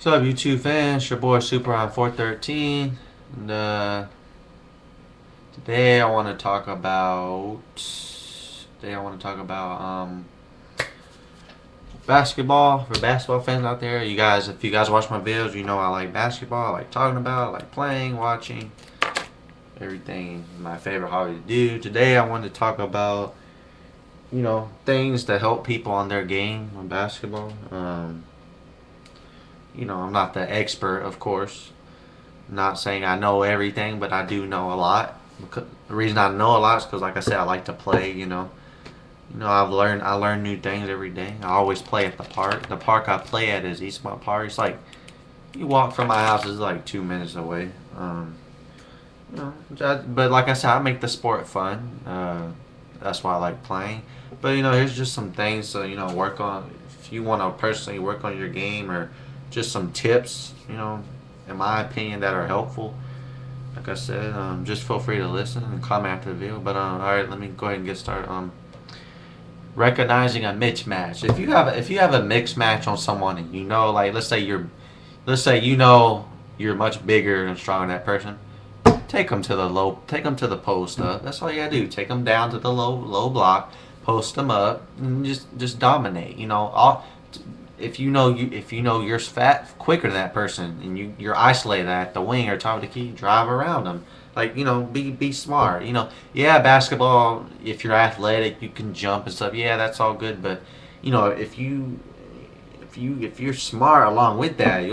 What's up, YouTube fans? It's your boy Super on 413. And, today I want to talk about. Basketball. For basketball fans out there, if you guys watch my videos, you know I like basketball. I like talking about. I like playing, watching, everything. My favorite hobby to do. Today I want to talk about things to help people on their game on basketball. I'm not the expert, of course. I'm not saying I know everything, but I do know a lot. The reason I know a lot is because, like I said, I like to play. I learn new things every day. I always play at the park. The park I play at is Eastmont Park. It's like you walk from my house, it's like 2 minutes away. But like I said, I make the sport fun. That's why I like playing. But here's just some things to work on if you want to personally work on your game, or just some tips. In my opinion, that are helpful. Like I said, just feel free to listen and comment after the video. But all right, let me go ahead and get started. Recognizing a mismatch. If you have a mixed match on someone, and like let's say you're much bigger and stronger than that person, take them to the post up. That's all you gotta do. Take them down to the low block, post them up, and just dominate. If you know you're fat quicker than that person, and you're isolated at the wing or top of the key, drive around them. Like be smart. Yeah, basketball. If you're athletic, you can jump and stuff. Yeah, that's all good. But if you're smart along with that,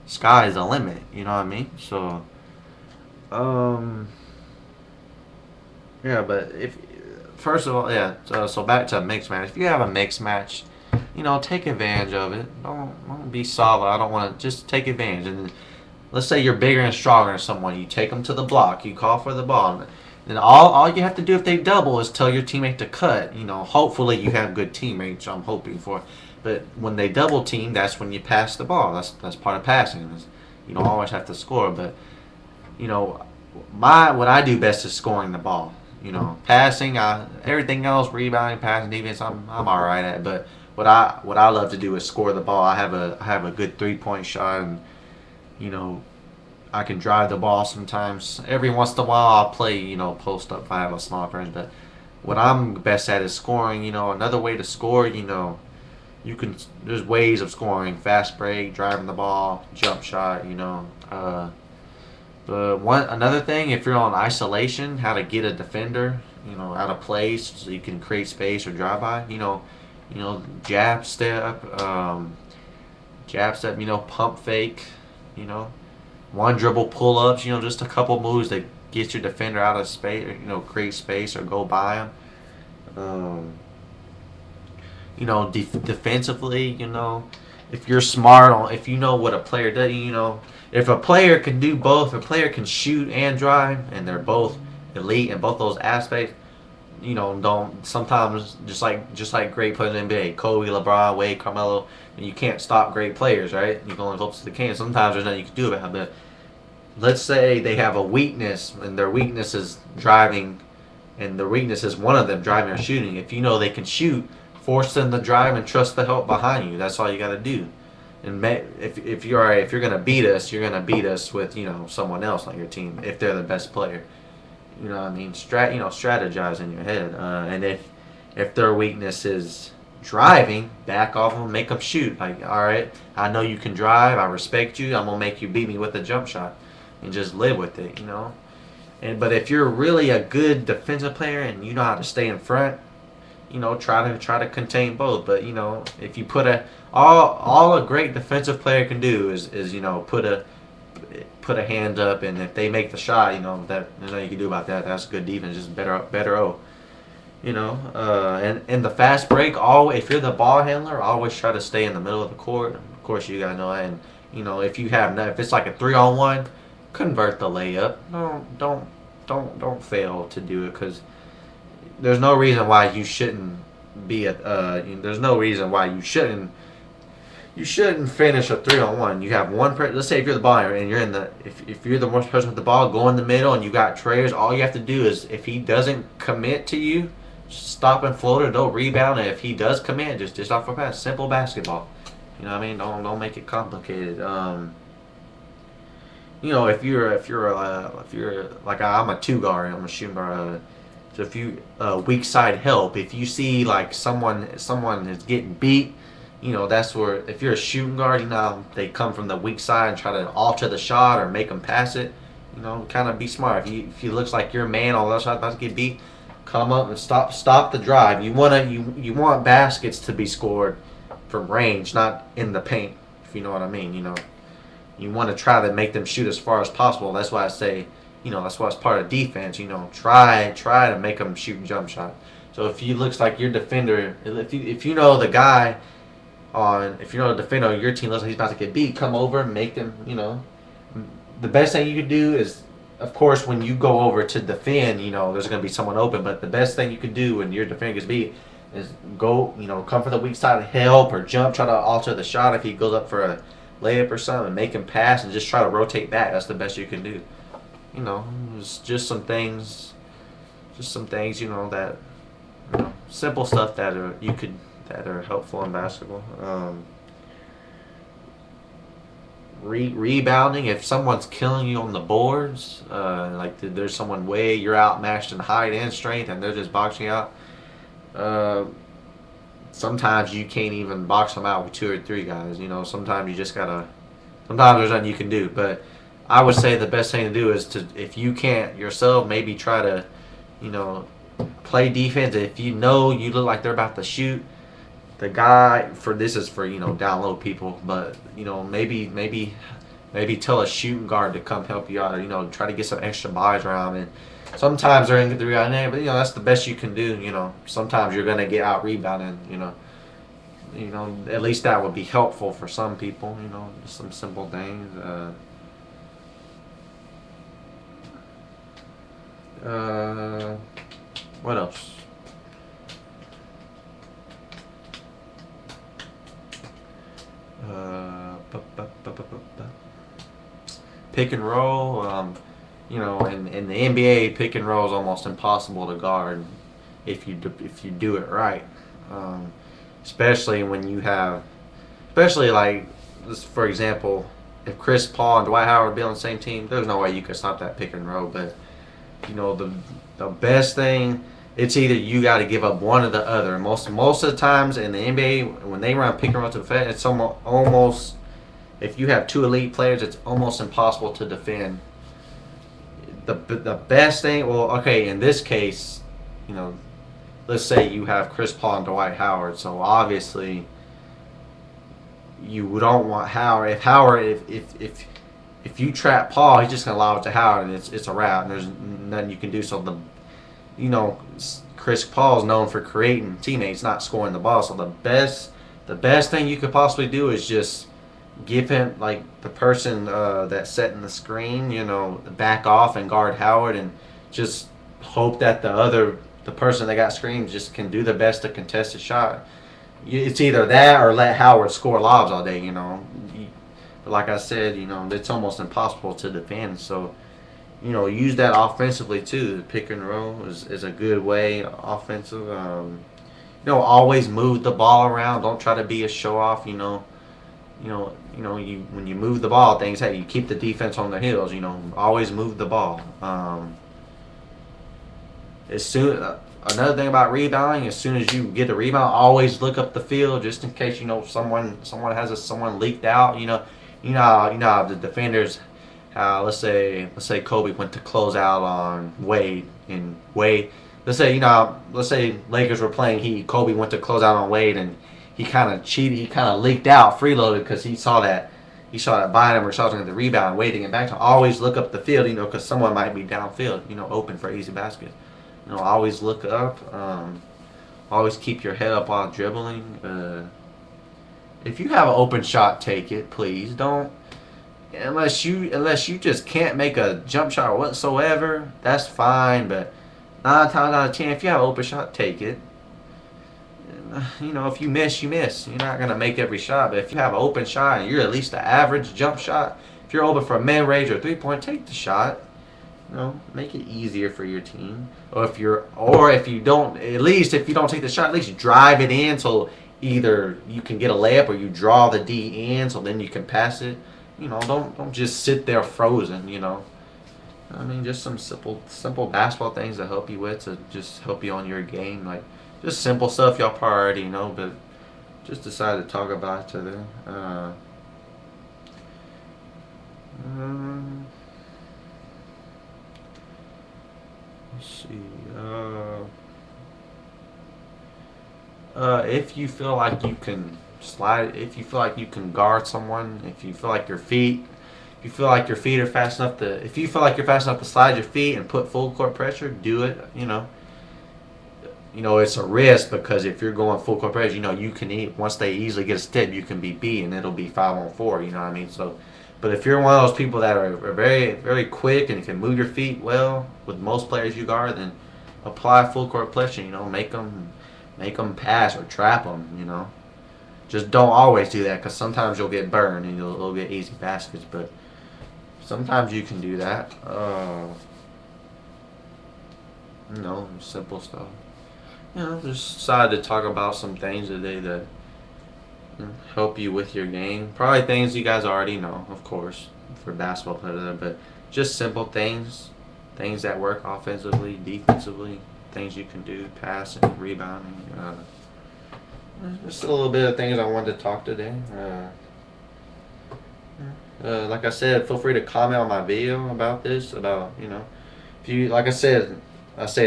sky's the limit. You know what I mean? So yeah. But if first of all, yeah. So back to a mixed match. If you have a mixed match, take advantage of it. Don't be solid. I don't want to. Just take advantage. And let's say you're bigger and stronger than someone. You take them to the block. You call for the ball. And all you have to do if they double is tell your teammate to cut. Hopefully you have good teammates. I'm hoping for. But when they double team, that's when you pass the ball. That's part of passing. You don't always have to score, but what I do best is scoring the ball. Passing, everything else, rebounding, passing, defense, I'm all right at. But what I love to do is score the ball. I have a good 3-point shot, and I can drive the ball sometimes. Every once in a while, I'll play post up if I have a small person. But what I'm best at is scoring. Another way to score. There's ways of scoring: fast break, driving the ball, jump shot. But another thing, if you're on isolation, how to get a defender, out of place so you can create space or drive by. Jab step, pump fake, one dribble pull ups, just a couple moves that get your defender out of space, create space or go by them. Defensively, if you're smart if you know what a player does, if a player can do both, if a player can shoot and drive, and they're both elite in both those aspects, don't sometimes just like great players in the NBA, Kobe, LeBron, Wade, Carmelo, and you can't stop great players, right? You can only hope they can. Sometimes there's nothing you can do about it. But let's say they have a weakness, and their weakness is driving, and their weakness is one of them driving or shooting. If you know they can shoot, force them to drive and trust the help behind you. That's all you got to do. And if you're gonna beat us, you're gonna beat us with someone else on your team if they're the best player. You know what I mean? Strategize in your head. And if their weakness is driving, back off them, make them shoot. Like, all right, I know you can drive. I respect you. I'm gonna make you beat me with a jump shot, and just live with it. But if you're really a good defensive player and you know how to stay in front, try to contain both. But if you all a great defensive player can do is put a hand up, and if they make the shot, that you can do about that. That's good defense, just better. And in the fast break, if you're the ball handler, always try to stay in the middle of the court. Of course, you gotta know that. And if it's like a 3-on-1, convert the layup. No, don't fail to do it, because there's no reason why you shouldn't there's no reason why you shouldn't finish a 3-on-1. You have one person. Let's say if you're the ball and you're if you're the worst person with the ball, go in the middle, and you got Treyers. All you have to do is, if he doesn't commit to you, stop and float it. Don't rebound. And if he does commit, just off a pass. Simple basketball. You know what I mean? Don't make it complicated. You know, if you're like I'm a two guard, I'm a shooting guard. So if you weak side help, if you see like someone is getting beat, you know that's where if you're a shooting guard, you know they come from the weak side and try to alter the shot or make them pass it. You know, kind of be smart. If you looks like your man on the other side about to get beat, come up and stop the drive. You want baskets to be scored from range, not in the paint. If you know what I mean, you know. You want to try to make them shoot as far as possible. That's why I say, you know, that's why it's part of defense. You know, try to make them shoot jump shot. So if you looks like your defender, if you know the guy if you know the defender on your team looks like he's about to get beat, come over and make them. You know, the best thing you can do is, of course, when you go over to defend, you know, there's going to be someone open. But the best thing you can do when your defender gets beat is go, you know, come for the weak side, help or jump, try to alter the shot if he goes up for a layup or something, make him pass and just try to rotate back. That's the best you can do. You know, it's just some things, you know, that, you know, simple stuff that are helpful in basketball. Rebounding, if someone's killing you on the boards, like there's someone you're outmatched in height and strength and they're just boxing you out. Sometimes you can't even box them out with two or three guys. You know, sometimes you just gotta. Sometimes there's nothing you can do. But I would say the best thing to do is if you can't yourself, maybe try to, you know, play defense. If you know you look like they're about to shoot, the guy this is for, you know, down low people. But you know, maybe tell a shooting guard to come help you out. Or, you know, try to get some extra bodies around and. Sometimes they're in the rebound there, but you know that's the best you can do. You know, sometimes you're gonna get out rebounded. You know, at least that would be helpful for some people. You know, just some simple things. What else? Pick and roll. You know, in the NBA, pick and roll is almost impossible to guard if you do it right. Especially when you have, especially like, for example, if Chris Paul and Dwight Howard be on the same team, there's no way you could stop that pick and roll. But you know, the best thing, it's either you got to give up one or the other. Most of the times in the NBA, when they run pick and roll to defend, it's almost if you have two elite players, it's almost impossible to defend. The best thing, well, okay, in this case, you know, let's say you have Chris Paul and Dwight Howard, so obviously you don't want Howard. If you trap Paul, he's just gonna allow it to Howard, and it's a wrap. And there's nothing you can do. So you know, Chris Paul is known for creating teammates, not scoring the ball. So the best thing you could possibly do is just give him, like, the person that's setting the screen, you know, back off and guard Howard, and just hope that the person that got screened just can do the best to contest the shot. It's either that or let Howard score lobs all day, you know. But like I said, you know, it's almost impossible to defend. So, you know, use that offensively too. Pick and roll is a good way offensive. You know, always move the ball around. Don't try to be a show off, you know. When you move the ball, things you keep the defense on their heels. You know, always move the ball. Another thing about rebounding, as soon as you get a rebound, always look up the field just in case, you know, someone someone leaked out. You know how the defenders. Let's say Kobe went to close out on Wade, and Wade. Let's say Lakers were playing. Kobe went to close out on Wade, and he kind of cheated. He kind of leaked out, freeloaded, because he saw that Bynum or Charles the rebound, waiting it back to. Always look up the field, you know, because someone might be downfield, you know, open for easy basket. You know, always look up. Always keep your head up while dribbling. If you have an open shot, take it, please. Don't unless you just can't make a jump shot whatsoever. That's fine, but 9 times out of 10, if you have an open shot, take it. You know, if you miss, you miss. You're not going to make every shot. But if you have an open shot and you're at least an average jump shot, if you're open for a mid-range or three-point, take the shot. You know, make it easier for your team. Or if you don't take the shot, at least drive it in so either you can get a layup or you draw the D in, so then you can pass it. Don't just sit there frozen. I mean, just some simple basketball things to help you with, to just help you on your game, like just simple stuff y'all probably already know, but just decided to talk about it today. Um, let's see. If you feel like you can slide, if you feel like you can guard someone, if you feel like your feet are fast enough to, if you feel like you're fast enough to slide your feet and put full court pressure, do it. It's a risk, because if you're going full court pressure, you can once they easily get a step, you can be beat and it'll be 5-on-4. You know what I mean? So, but if you're one of those people that are very, very quick and can move your feet well, with most players you guard, then apply full court pressure. Make them pass or trap them. Just don't always do that, because sometimes you'll get burned and you'll get easy baskets. But sometimes you can do that. Simple stuff. Just decided to talk about some things today that help you with your game. Probably things you guys already know, of course, for basketball players, but just simple things that work offensively, defensively, things you can do, passing, rebounding. Just a little bit of things I wanted to talk today. Like I said, feel free to comment on my video about this. If you, like I say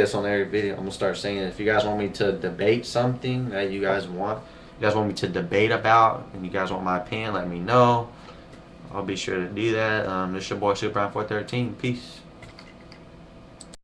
this on every video. I'm gonna start saying it. If you guys want me to debate something that you guys want me to debate about, and you guys want my opinion, let me know. I'll be sure to do that. This is your boy Superman 413. Peace.